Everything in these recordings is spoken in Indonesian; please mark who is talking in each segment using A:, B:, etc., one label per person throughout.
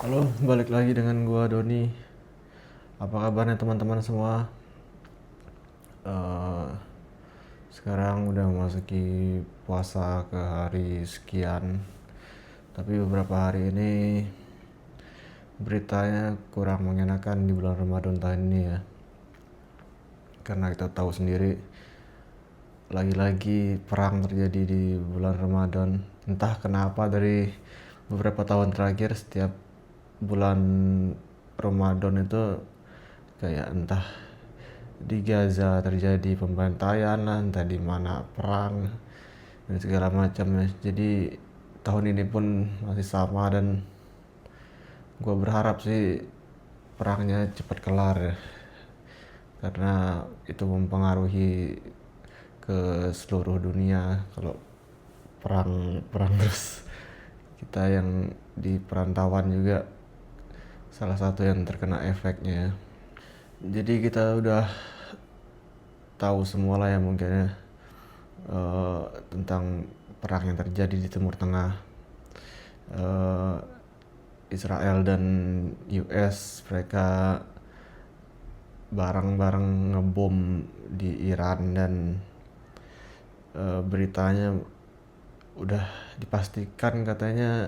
A: Halo, balik lagi dengan gua Doni. Apa kabarnya teman-teman semua? Eh, Sekarang udah memasuki puasa ke hari sekian. Tapi beberapa hari ini beritanya kurang mengenakan di bulan Ramadan tahun ini ya. Karena kita tahu sendiri, lagi-lagi perang terjadi di bulan Ramadan. Entah kenapa dari beberapa tahun terakhir setiap bulan Ramadan itu kayak entah di Gaza terjadi pembantaian lah, entah di mana perang dan segala macam ya. Jadi tahun ini pun masih sama, dan gue berharap sih perangnya cepat kelar ya, karena itu mempengaruhi ke seluruh dunia. Kalau perang perang terus, kita yang di perantauan juga salah satu yang terkena efeknya ya. Jadi kita udah tahu semua lah ya mungkin ya, tentang perang yang terjadi di Timur Tengah. Eh, Israel dan US mereka bareng-bareng ngebom di Iran, dan beritanya udah dipastikan katanya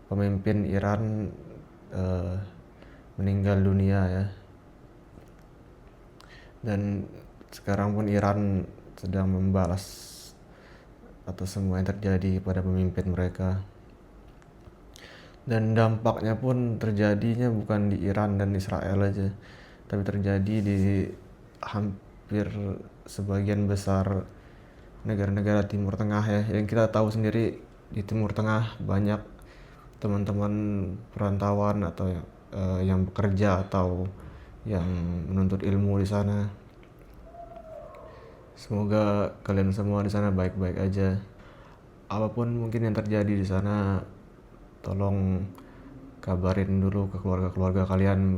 A: pemimpin Iran eh, meninggal dunia ya. Dan sekarang pun Iran sedang membalas atas semua yang terjadi pada pemimpin mereka. Dan dampaknya pun terjadinya bukan di Iran dan Israel aja, tapi terjadi di hampir sebagian besar negara-negara Timur Tengah ya. Yang kita tahu sendiri, di Timur Tengah banyak teman-teman perantauan atau yang bekerja atau yang menuntut ilmu di sana. Semoga kalian semua di sana baik-baik aja. Apapun mungkin yang terjadi di sana, tolong kabarin dulu ke keluarga-keluarga kalian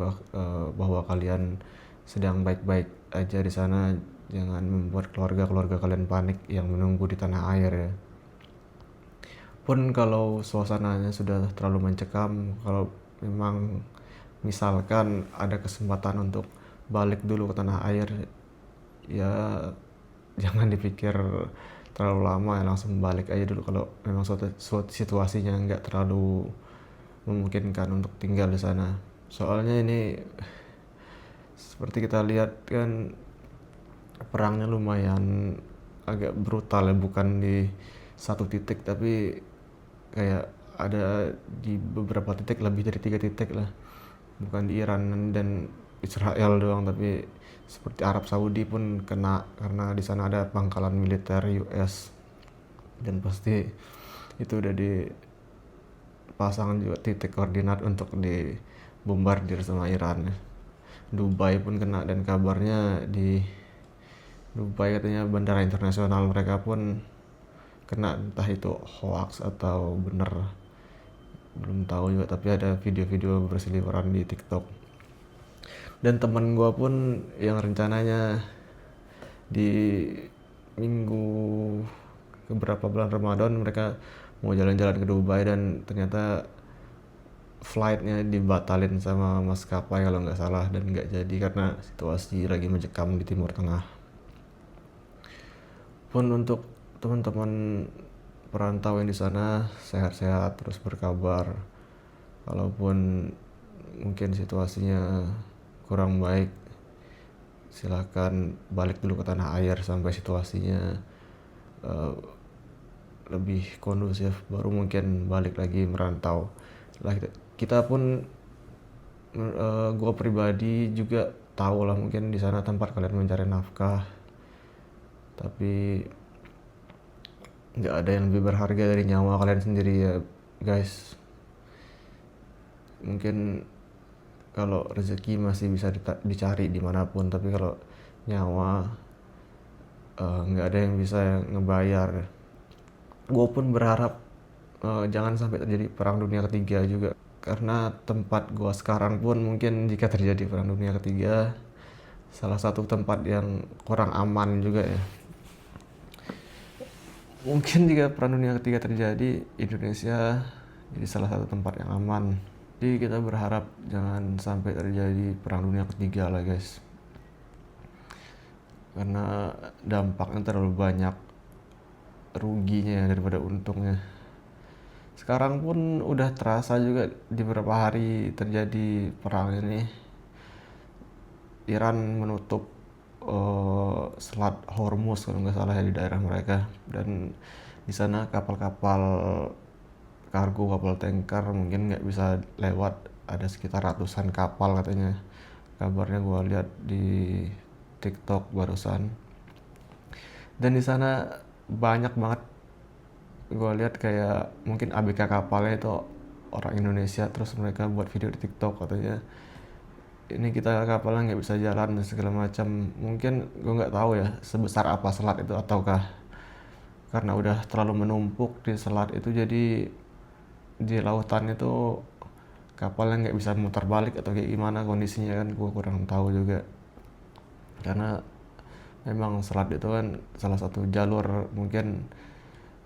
A: bahwa kalian sedang baik-baik aja di sana. Jangan membuat keluarga-keluarga kalian panik yang menunggu di tanah air ya. Pun kalau suasananya sudah terlalu mencekam, kalau memang misalkan ada kesempatan untuk balik dulu ke tanah air, ya jangan dipikir terlalu lama ya, langsung balik aja dulu kalau memang suatu situasinya nggak terlalu memungkinkan untuk tinggal di sana. Soalnya ini seperti kita lihat kan, perangnya lumayan agak brutal ya, bukan di satu titik tapi kayak ada di beberapa titik, lebih dari 3 titik lah. Bukan di Iran dan Israel doang, tapi seperti Arab Saudi pun kena, karena di sana ada pangkalan militer US, dan pasti itu udah dipasang juga titik koordinat untuk dibombardir sama Iran. Dubai pun kena, dan kabarnya di Dubai katanya bandara internasional mereka pun kena, entah itu hoax atau bener belum tahu juga, tapi ada video-video berseliweran di TikTok. Dan teman gue pun yang rencananya di minggu keberapa bulan Ramadan mereka mau jalan-jalan ke Dubai, dan ternyata flightnya dibatalin sama maskapai kalau nggak salah, dan nggak jadi karena situasi lagi mencekam di Timur Tengah. Pun untuk teman-teman perantau yang di sana, sehat-sehat terus berkabar. Kalaupun mungkin situasinya kurang baik, silakan balik dulu ke tanah air sampai situasinya uh, lebih kondusif, baru mungkin balik lagi merantau. Lah kita pun gue pribadi juga tahu lah mungkin di sana tempat kalian mencari nafkah, tapi nggak ada yang lebih berharga dari nyawa kalian sendiri ya guys. Mungkin kalau rezeki masih bisa dicari dimanapun, tapi kalau nyawa nggak ada yang bisa ngebayar. Gue pun berharap jangan sampai terjadi perang dunia ketiga juga, karena tempat gue sekarang pun mungkin jika terjadi perang dunia ketiga, salah satu tempat yang kurang aman juga ya. Mungkin jika perang dunia ketiga terjadi, Indonesia jadi salah satu tempat yang aman. Jadi kita berharap jangan sampai terjadi perang dunia ketiga lah guys, karena dampaknya terlalu banyak ruginya daripada untungnya. Sekarang pun udah terasa juga di beberapa hari terjadi perang ini. Iran menutup Selat Hormuz kalau nggak salah ya di daerah mereka, dan di sana kapal-kapal kargo, kapal tanker mungkin nggak bisa lewat. Ada sekitar ratusan kapal katanya, kabarnya gue lihat di TikTok barusan. Dan di sana banyak banget gue lihat kayak mungkin ABK kapalnya itu orang Indonesia, terus mereka buat video di TikTok katanya ini kita kapalnya nggak bisa jalan dan segala macam. Mungkin gue nggak tahu ya sebesar apa selat itu, ataukah karena udah terlalu menumpuk di selat itu jadi di lautan itu kapalnya nggak bisa muter balik atau kayak gimana kondisinya, kan gue kurang tahu juga. Karena memang selat itu kan salah satu jalur mungkin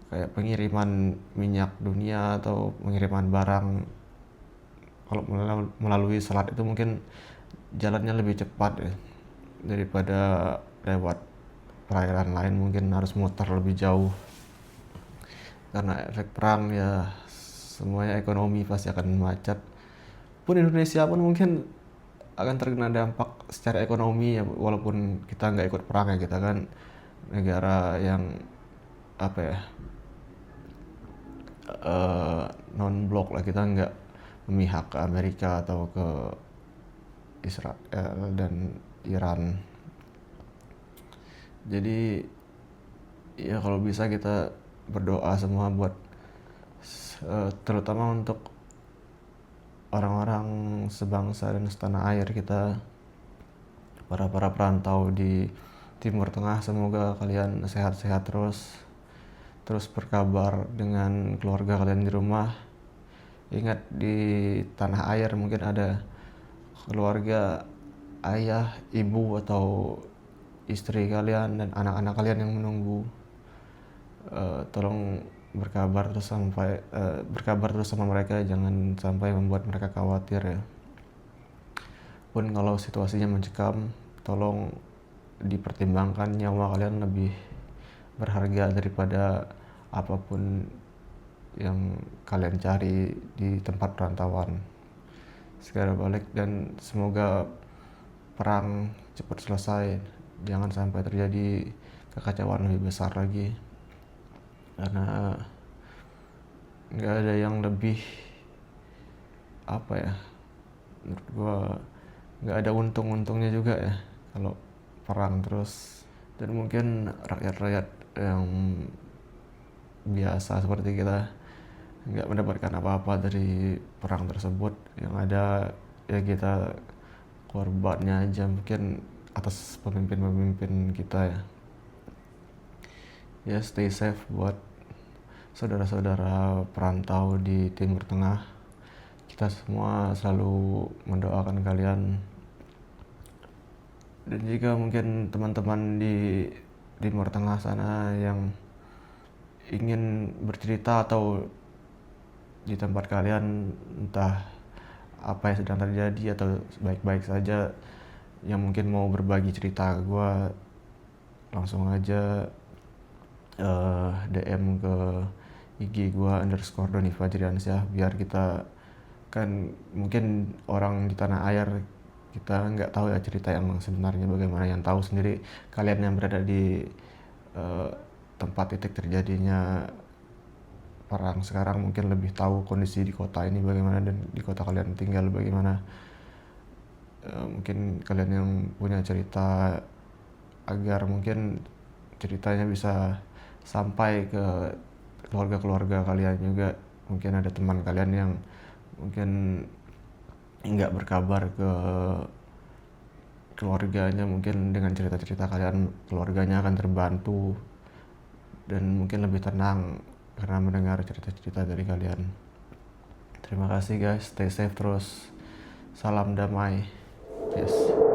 A: kayak pengiriman minyak dunia atau pengiriman barang. Kalau melalui selat itu mungkin jalannya lebih cepat ya daripada lewat perairan lain, mungkin harus muter lebih jauh. Karena efek perang ya semuanya ekonomi pasti akan macet. Pun Indonesia pun mungkin akan terkena dampak secara ekonomi ya, walaupun kita nggak ikut perang ya, kita kan negara yang apa ya, non blok lah, kita nggak memihak ke Amerika atau ke Israel dan Iran. Jadi ya kalau bisa kita berdoa semua buat terutama untuk orang-orang sebangsa dan setanah air kita, para perantau di Timur Tengah. Semoga kalian sehat-sehat terus berkabar dengan keluarga kalian di rumah. Ingat di tanah air mungkin ada keluarga, ayah, ibu atau istri kalian dan anak-anak kalian yang menunggu. Tolong berkabar terus sama mereka, jangan sampai membuat mereka khawatir ya. Pun kalau situasinya mencekam, tolong dipertimbangkan, nyawa kalian lebih berharga daripada apapun yang kalian cari di tempat perantauan. Segera balik dan semoga perang cepat selesai, jangan sampai terjadi kekacauan lebih besar lagi. Karena nggak ada yang lebih apa ya, menurut gua nggak ada untung-untungnya juga ya kalau perang terus. Dan mungkin rakyat-rakyat yang biasa seperti kita nggak mendapatkan apa-apa dari perang tersebut. Yang ada ya kita korbannya aja mungkin atas pemimpin-pemimpin kita ya. Ya stay safe buat saudara-saudara perantau di Timur Tengah. Kita semua selalu mendoakan kalian. Dan jika mungkin teman-teman di Timur Tengah sana yang ingin bercerita atau di tempat kalian entah apa yang sedang terjadi atau baik-baik saja, yang mungkin mau berbagi cerita ke gue, langsung aja DM ke IG gue _Donny_Fajriansyah, biar kita kan mungkin orang di tanah air kita nggak tahu ya cerita yang sebenarnya bagaimana. Yang tahu sendiri kalian yang berada di tempat titik terjadinya perang sekarang mungkin lebih tahu kondisi di kota ini bagaimana dan di kota kalian tinggal bagaimana. Mungkin kalian yang punya cerita agar mungkin ceritanya bisa sampai ke keluarga-keluarga kalian juga. Mungkin ada teman kalian yang mungkin nggak berkabar ke keluarganya, mungkin dengan cerita-cerita kalian keluarganya akan terbantu dan mungkin lebih tenang karena mendengar cerita-cerita dari kalian. Terima kasih guys, stay safe terus, salam damai, yes.